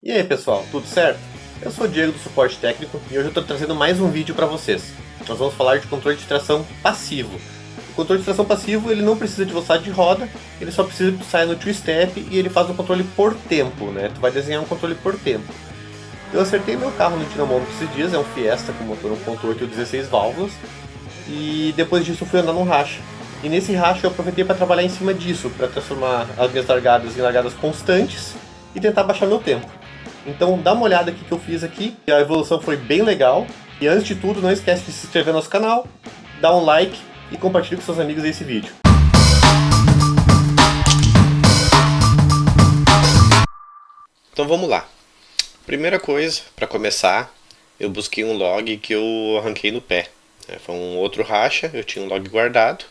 E aí pessoal, tudo certo? Eu sou o Diego do Suporte Técnico e hoje eu estou trazendo mais um vídeo para vocês. Nós vamos falar de controle de tração passivo. O controle de tração passivo ele não precisa de velocidade de roda, ele só precisa que tu saia no two-step e ele faz um controle por tempo, né? Tu vai desenhar um controle por tempo. Eu acertei meu carro no dinamômetro esses dias, é um Fiesta com motor 1.8 e 16 válvulas, e depois disso eu fui andar num racha. E nesse racha eu aproveitei para trabalhar em cima disso, para transformar as minhas largadas em largadas constantes e tentar baixar meu tempo. Então dá uma olhada aqui que eu fiz aqui, a evolução foi bem legal. E antes de tudo, não esquece de se inscrever no nosso canal, dar um like e compartilhe com seus amigos esse vídeo. Então vamos lá. Primeira coisa, para começar, eu busquei um log que eu arranquei no pé. Foi um outro racha, eu tinha um log guardado.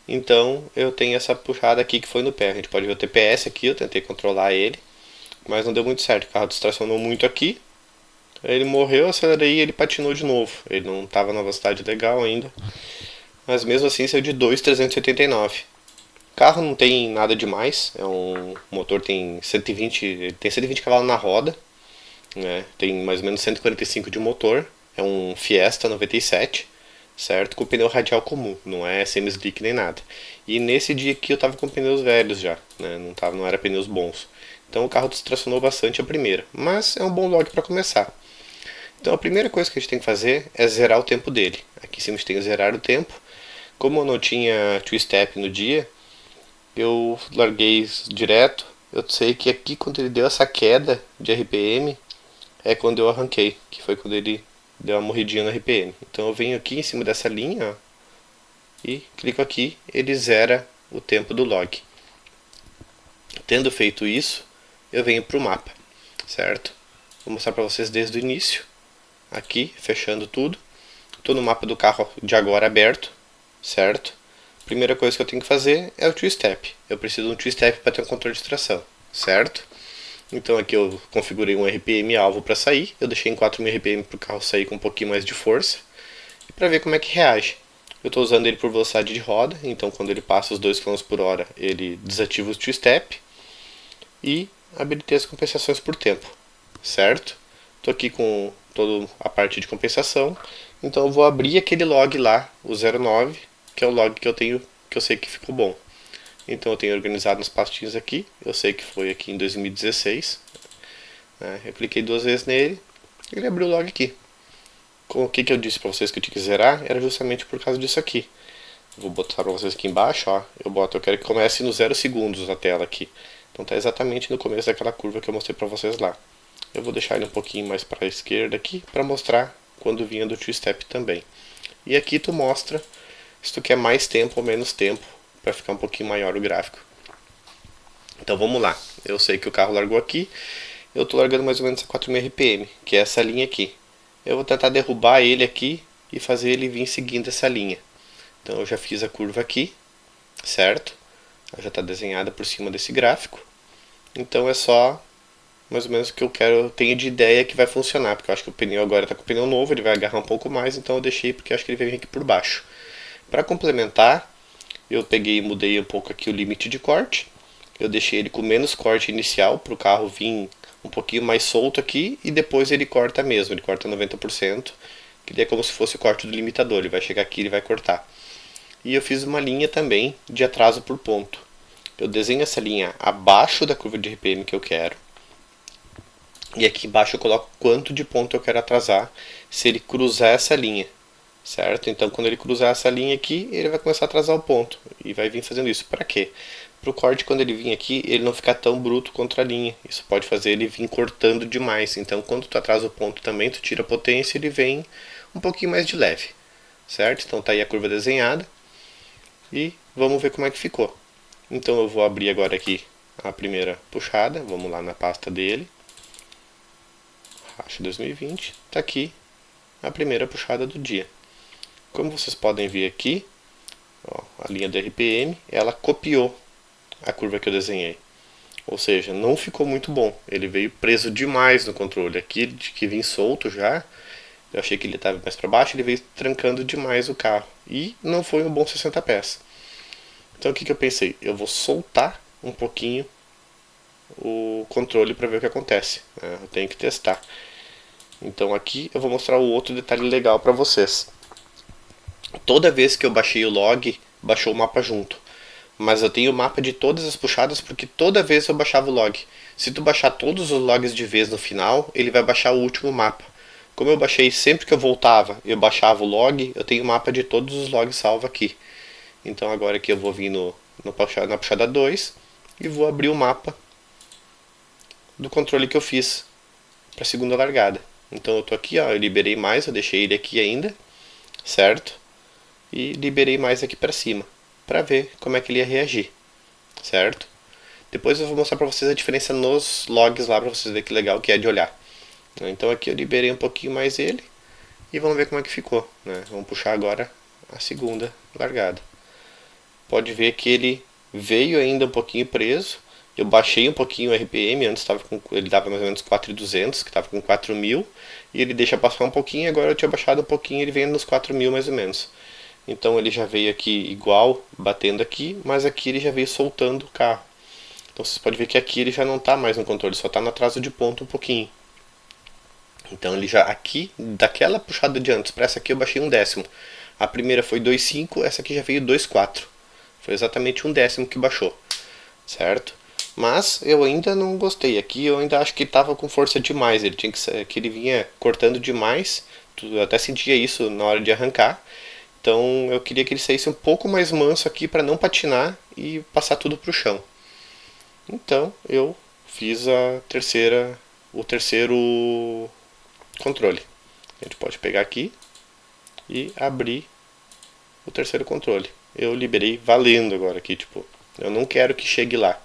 Então eu tenho essa puxada aqui que foi no pé. A gente pode ver o TPS aqui, eu tentei controlar ele, mas não deu muito certo. O carro distracionou muito aqui. Ele morreu, acelerei e ele patinou de novo. Ele não estava na velocidade legal ainda. Mas mesmo assim saiu de 2.389. O carro não tem nada demais. O motor tem 120, ele tem 120 cavalos na roda, né? Tem mais ou menos 145 de motor. É um Fiesta 97, certo? Com pneu radial comum, não é semi-slick nem nada. E nesse dia aqui eu estava com pneus velhos já, né? Não era pneus bons. Então o carro distracionou bastante a primeira, mas é um bom log para começar. Então a primeira coisa que a gente tem que fazer é zerar o tempo dele. Aqui em cima a gente tem que zerar o tempo. Como eu não tinha two-step no dia, eu larguei direto. Eu sei que aqui quando ele deu essa queda de RPM é quando eu arranquei, que foi quando ele deu uma morridinha no RPM. Então eu venho aqui em cima dessa linha, ó, e clico aqui, ele zera o tempo do log. Tendo feito isso, eu venho para o mapa, certo? Vou mostrar para vocês desde o início. Aqui, fechando tudo. Estou no mapa do carro de agora aberto, certo? Primeira coisa que eu tenho que fazer é o two-step. Eu preciso de um two-step para ter um controle de tração, certo? Então aqui eu configurei um RPM alvo para sair. Eu deixei em 4.000 RPM para o carro sair com um pouquinho mais de força. E para ver como é que reage. Eu estou usando ele por velocidade de roda, então quando ele passa os 2 km por hora, ele desativa o two-step. E habilitei as compensações por tempo, certo? Estou aqui com toda a parte de compensação, então eu vou abrir aquele log lá, o 09, que é o log que eu tenho, que eu sei que ficou bom. Então eu tenho organizado nas pastinhas aqui, eu sei que foi aqui em 2016, né? Eu cliquei 2 vezes nele, ele abriu o log aqui. O que eu disse para vocês que eu tinha que zerar era justamente por causa disso aqui. Vou botar para vocês aqui embaixo, ó. Eu quero que comece no 0 segundos a tela aqui. Então tá exatamente no começo daquela curva que eu mostrei para vocês lá. Eu vou deixar ele um pouquinho mais para a esquerda aqui para mostrar quando vinha do two-step também. E aqui tu mostra se tu quer mais tempo ou menos tempo para ficar um pouquinho maior o gráfico. Então vamos lá. Eu sei que o carro largou aqui. Eu estou largando mais ou menos a 4.000 RPM, que é essa linha aqui. Eu vou tentar derrubar ele aqui e fazer ele vir seguindo essa linha. Então eu já fiz a curva aqui, certo? Ela já está desenhada por cima desse gráfico. Então é só mais ou menos o que eu tenho de ideia que vai funcionar, porque eu acho que o pneu agora está com o pneu novo, ele vai agarrar um pouco mais, então eu deixei porque eu acho que ele vai vir aqui por baixo. Para complementar, eu peguei e mudei um pouco aqui o limite de corte. Eu deixei ele com menos corte inicial para o carro vir um pouquinho mais solto aqui e depois ele corta mesmo, ele corta 90%, que é como se fosse o corte do limitador, ele vai chegar aqui e ele vai cortar. E eu fiz uma linha também de atraso por ponto. Eu desenho essa linha abaixo da curva de RPM que eu quero. E aqui embaixo eu coloco quanto de ponto eu quero atrasar se ele cruzar essa linha, certo? Então quando ele cruzar essa linha aqui, ele vai começar a atrasar o ponto. E vai vir fazendo isso. Para quê? Para o corte, quando ele vir aqui, ele não ficar tão bruto contra a linha. Isso pode fazer ele vir cortando demais. Então quando tu atrasa o ponto também, tu tira a potência e ele vem um pouquinho mais de leve, certo? Então tá aí a curva desenhada. E vamos ver como é que ficou. Então eu vou abrir agora aqui a primeira puxada. Vamos lá na pasta dele. Racha 2020. Está aqui a primeira puxada do dia. Como vocês podem ver aqui, ó, a linha do RPM, ela copiou a curva que eu desenhei. Ou seja, não ficou muito bom. Ele veio preso demais no controle. Aqui que vinha solto já, eu achei que ele estava mais para baixo, ele veio trancando demais o carro. E não foi um bom 60 pés. Então o que eu pensei? Eu vou soltar um pouquinho o controle para ver o que acontece, né? Eu tenho que testar. Então aqui eu vou mostrar o outro detalhe legal para vocês. Toda vez que eu baixei o log, baixou o mapa junto. Mas eu tenho o mapa de todas as puxadas porque toda vez eu baixava o log. Se tu baixar todos os logs de vez no final, ele vai baixar o último mapa. Como eu baixei sempre que eu voltava, eu baixava o log, eu tenho o mapa de todos os logs salvo aqui. Então agora aqui eu vou vir na puxada 2 e vou abrir o mapa do controle que eu fiz para a segunda largada. Então eu tô aqui, ó, eu liberei mais, eu deixei ele aqui ainda, certo? E liberei mais aqui para cima, para ver como é que ele ia reagir, certo? Depois eu vou mostrar para vocês a diferença nos logs lá, para vocês verem que legal que é de olhar. Então aqui eu liberei um pouquinho mais ele e vamos ver como é que ficou, né? Vamos puxar agora a segunda largada. Pode ver que ele veio ainda um pouquinho preso. Eu baixei um pouquinho o RPM, antes ele dava mais ou menos 4.200, que estava com 4.000, e ele deixa passar um pouquinho, agora eu tinha baixado um pouquinho, ele vem nos 4.000 mais ou menos. Então ele já veio aqui igual, batendo aqui, mas aqui ele já veio soltando o carro. Então vocês podem ver que aqui ele já não está mais no controle, só está no atraso de ponto um pouquinho. Então ele já aqui, daquela puxada de antes para essa aqui eu baixei um décimo. A primeira foi 2,5, essa aqui já veio 2,4. Foi exatamente um décimo que baixou, certo? Mas eu ainda não gostei. Aqui eu ainda acho que estava com força demais. Ele tinha que ele vinha cortando demais. Eu até sentia isso na hora de arrancar. Então eu queria que ele saísse um pouco mais manso aqui para não patinar e passar tudo para o chão. Então eu fiz o terceiro controle. A gente pode pegar aqui e abrir o terceiro controle. Eu liberei valendo agora aqui, tipo, eu não quero que chegue lá.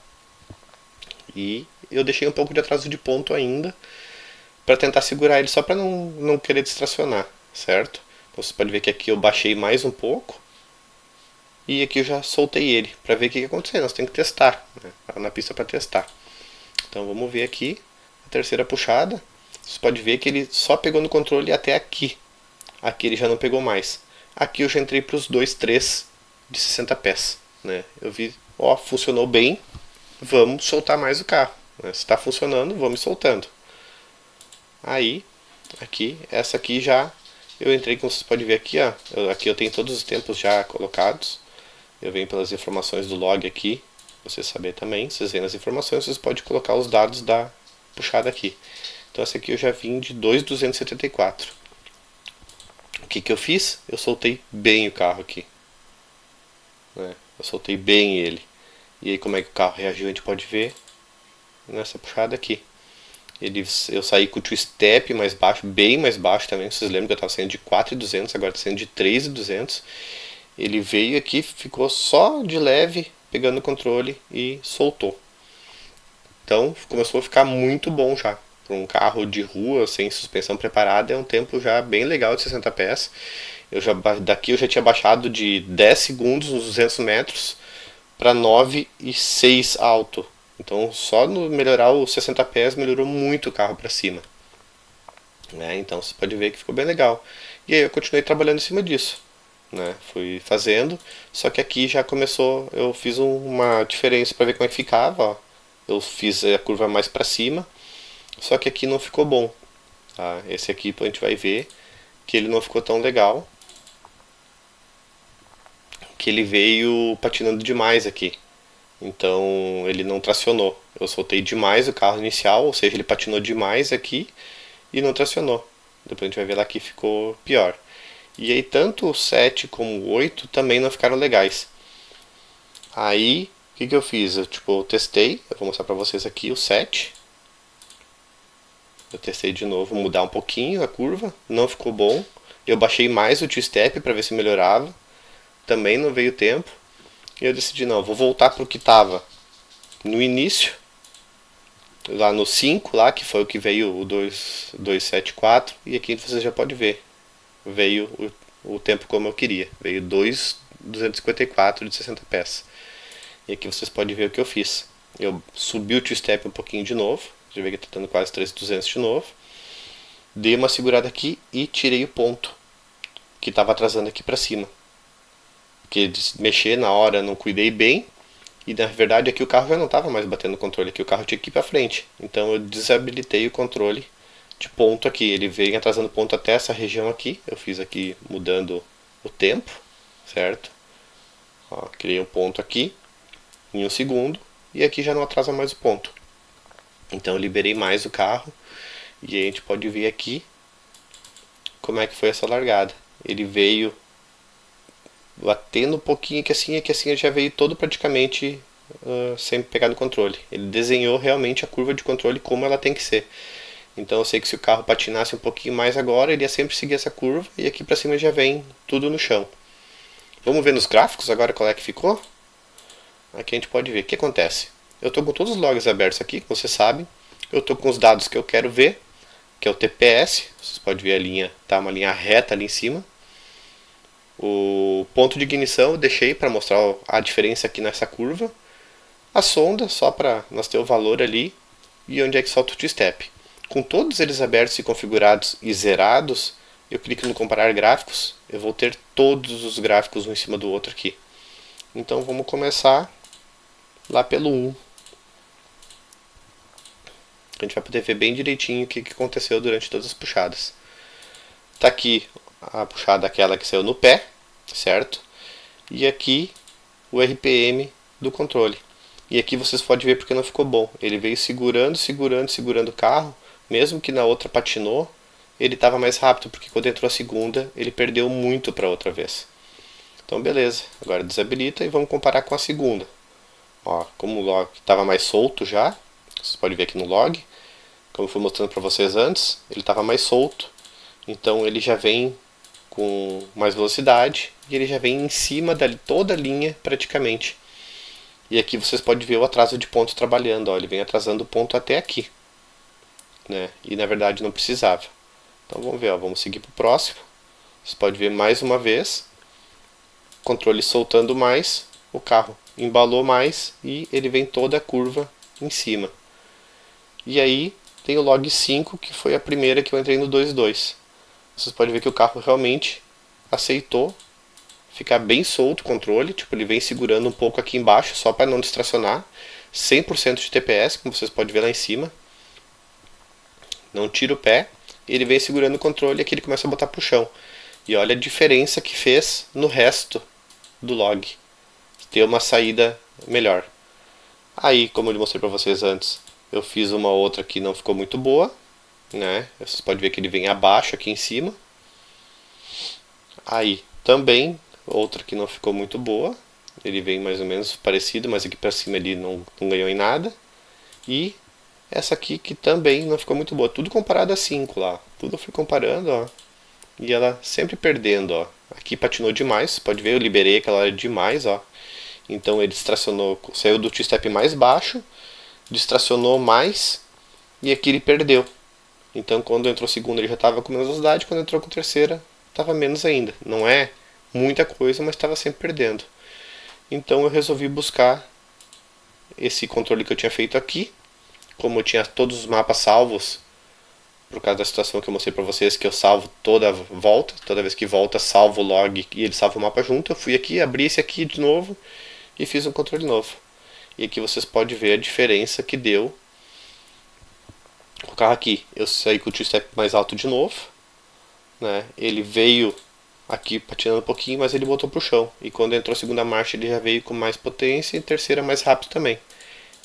E eu deixei um pouco de atraso de ponto ainda para tentar segurar ele só para não querer distracionar, certo? Então você pode ver que aqui eu baixei mais um pouco e aqui eu já soltei ele para ver o que aconteceu. Nós temos que testar, né? Na pista para testar. Então vamos ver aqui a terceira puxada. Você pode ver que ele só pegou no controle até aqui. Aqui ele já não pegou mais. Aqui eu já entrei para os 2, 3 de 60 pés, né? Eu vi, ó, funcionou bem, vamos soltar mais o carro, né? Se está funcionando, vamos soltando. Aí, aqui, essa aqui já, eu entrei, como vocês podem ver aqui, ó, aqui eu tenho todos os tempos já colocados. Eu venho pelas informações do log aqui, vocês saberem também, vocês veem nas informações, vocês podem colocar os dados da puxada aqui. Então essa aqui eu já vim de 2.274. O que eu fiz? Eu soltei bem o carro aqui, né? Eu soltei bem ele. E aí como é que o carro reagiu, a gente pode ver nessa puxada aqui. Eu saí com o two-step mais baixo, bem mais baixo também. Vocês lembram que eu estava saindo de 4.200, agora está saindo de 3.200. Ele veio aqui, ficou só de leve, pegando o controle e soltou. Então começou a ficar muito bom já. Para um carro de rua, sem suspensão preparada, é um tempo já bem legal de 60 pés. Daqui eu já tinha baixado de 10 segundos nos 200 metros para 9,6 alto. Então só no melhorar os 60 pés melhorou muito o carro para cima, né? Então você pode ver que ficou bem legal. E aí eu continuei trabalhando em cima disso, né? Fui fazendo, só que aqui já começou, eu fiz uma diferença para ver como é que ficava, ó. Eu fiz a curva mais para cima, só que aqui não ficou bom, tá? Esse aqui a gente vai ver que ele não ficou tão legal, que ele veio patinando demais aqui. Então ele não tracionou. Eu soltei demais o carro inicial, ou seja, ele patinou demais aqui e não tracionou. Depois a gente vai ver lá que ficou pior. E aí tanto o 7 como o 8 também não ficaram legais. Aí o que eu fiz? Eu testei, eu vou mostrar pra vocês aqui o 7. Eu testei de novo, mudar um pouquinho a curva, não ficou bom. Eu baixei mais o two-step para ver se melhorava. Também não veio tempo. E eu decidi, não, vou voltar para o que estava no início, lá no 5, lá, que foi o que veio o 274, e aqui você já pode ver, veio o tempo como eu queria, veio 2,254 de 60 pés. E aqui vocês podem ver o que eu fiz. Eu subi o two-step um pouquinho de novo, já vê que está dando quase 3.200 de novo, dei uma segurada aqui e tirei o ponto, que estava atrasando aqui para cima. Que mexer na hora não cuidei bem E na verdade aqui o carro já não estava mais batendo o controle, aqui o carro tinha que ir para frente. Então eu desabilitei o controle de ponto aqui, ele vem atrasando ponto até essa região aqui. Eu fiz aqui mudando o tempo, certo? Ó, criei um ponto aqui em 1 segundo e aqui já não atrasa mais o ponto. Então eu liberei mais o carro e aí a gente pode ver aqui como é que foi essa largada. Ele veio batendo um pouquinho que assim ele já veio todo praticamente sem pegar no controle. Ele desenhou realmente a curva de controle como ela tem que ser. Então eu sei que se o carro patinasse um pouquinho mais agora, ele ia sempre seguir essa curva e aqui pra cima já vem tudo no chão. Vamos ver nos gráficos agora qual é que ficou? Aqui a gente pode ver o que acontece. Eu estou com todos os logs abertos aqui, como vocês sabem. Eu estou com os dados que eu quero ver, que é o TPS. Vocês podem ver a linha, tá uma linha reta ali em cima. O ponto de ignição eu deixei para mostrar a diferença aqui nessa curva. A sonda, só para nós ter o valor ali. E onde é que solta o T-Step. Com todos eles abertos e configurados e zerados, eu clico no comparar gráficos. Eu vou ter todos os gráficos um em cima do outro aqui. Então vamos começar lá pelo 1. A gente vai poder ver bem direitinho o que aconteceu durante todas as puxadas. Tá aqui a puxada aquela que saiu no pé, certo? E aqui o RPM do controle. E aqui vocês podem ver porque não ficou bom. Ele veio segurando o carro. Mesmo que na outra patinou, ele estava mais rápido, porque quando entrou a segunda, ele perdeu muito para outra vez. Então beleza, agora desabilita e vamos comparar com a segunda. Ó, como o log estava mais solto já, vocês podem ver aqui no log, como eu fui mostrando para vocês antes, ele estava mais solto, então ele já vem com mais velocidade e ele já vem em cima de toda a linha praticamente. E aqui vocês podem ver o atraso de ponto trabalhando, ó, ele vem atrasando o ponto até aqui, né? E na verdade não precisava. Então vamos ver, ó, vamos seguir para o próximo. Vocês podem ver mais uma vez, controle soltando mais, o carro embalou mais e ele vem toda a curva em cima. E aí tem o log 5, que foi a primeira que eu entrei no 2.2. Vocês podem ver que o carro realmente aceitou ficar bem solto o controle, tipo, ele vem segurando um pouco aqui embaixo só para não distracionar. 100% de TPS, como vocês podem ver lá em cima. Não tira o pé, ele vem segurando o controle e aqui ele começa a botar pro chão. E olha a diferença que fez no resto do log. Ter uma saída melhor. Aí, como eu mostrei para vocês antes, eu fiz uma outra que não ficou muito boa, né? Vocês podem ver que ele vem abaixo aqui em cima. Aí, também, outra que não ficou muito boa. Ele vem mais ou menos parecido, mas aqui para cima ele não ganhou em nada. E essa aqui que também não ficou muito boa. Tudo comparado a 5 lá. Tudo eu fui comparando, ó. E ela sempre perdendo, ó. Aqui patinou demais, pode ver, eu liberei aquela hora demais, ó. Então ele distracionou, saiu do T-Step mais baixo, distracionou mais e aqui ele perdeu. Então quando entrou segunda ele já estava com menos velocidade, quando entrou com terceira estava menos ainda. Não é muita coisa, mas estava sempre perdendo. Então eu resolvi buscar esse controle que eu tinha feito aqui. Como eu tinha todos os mapas salvos, por causa da situação que eu mostrei para vocês, que eu salvo toda volta, toda vez que volta salvo o log e ele salva o mapa junto, eu fui aqui, abri esse aqui de novo e fiz um controle novo. E aqui vocês podem ver a diferença que deu o carro aqui. Eu saí com o T-Step mais alto de novo, né? Ele veio aqui patinando um pouquinho, mas ele botou pro chão. E quando entrou a segunda marcha ele já veio com mais potência e terceira mais rápido também.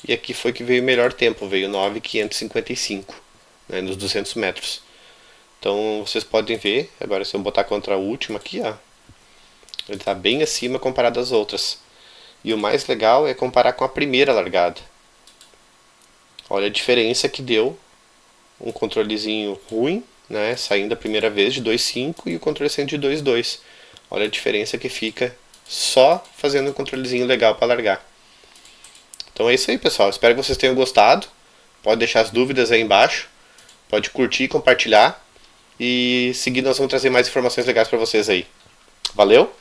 E aqui foi que veio o melhor tempo, veio 9.555, né, nos 200 metros. Então vocês podem ver, agora se eu botar contra a última aqui, ó, ele está bem acima comparado às outras. E o mais legal é comparar com a primeira largada. Olha a diferença que deu um controlezinho ruim, né, saindo a primeira vez de 2.5 e o controle saindo de 2.2. Olha a diferença que fica só fazendo um controlezinho legal para largar. Então é isso aí, pessoal. Espero que vocês tenham gostado. Pode deixar as dúvidas aí embaixo. Pode curtir, compartilhar. E seguir, nós vamos trazer mais informações legais para vocês aí. Valeu!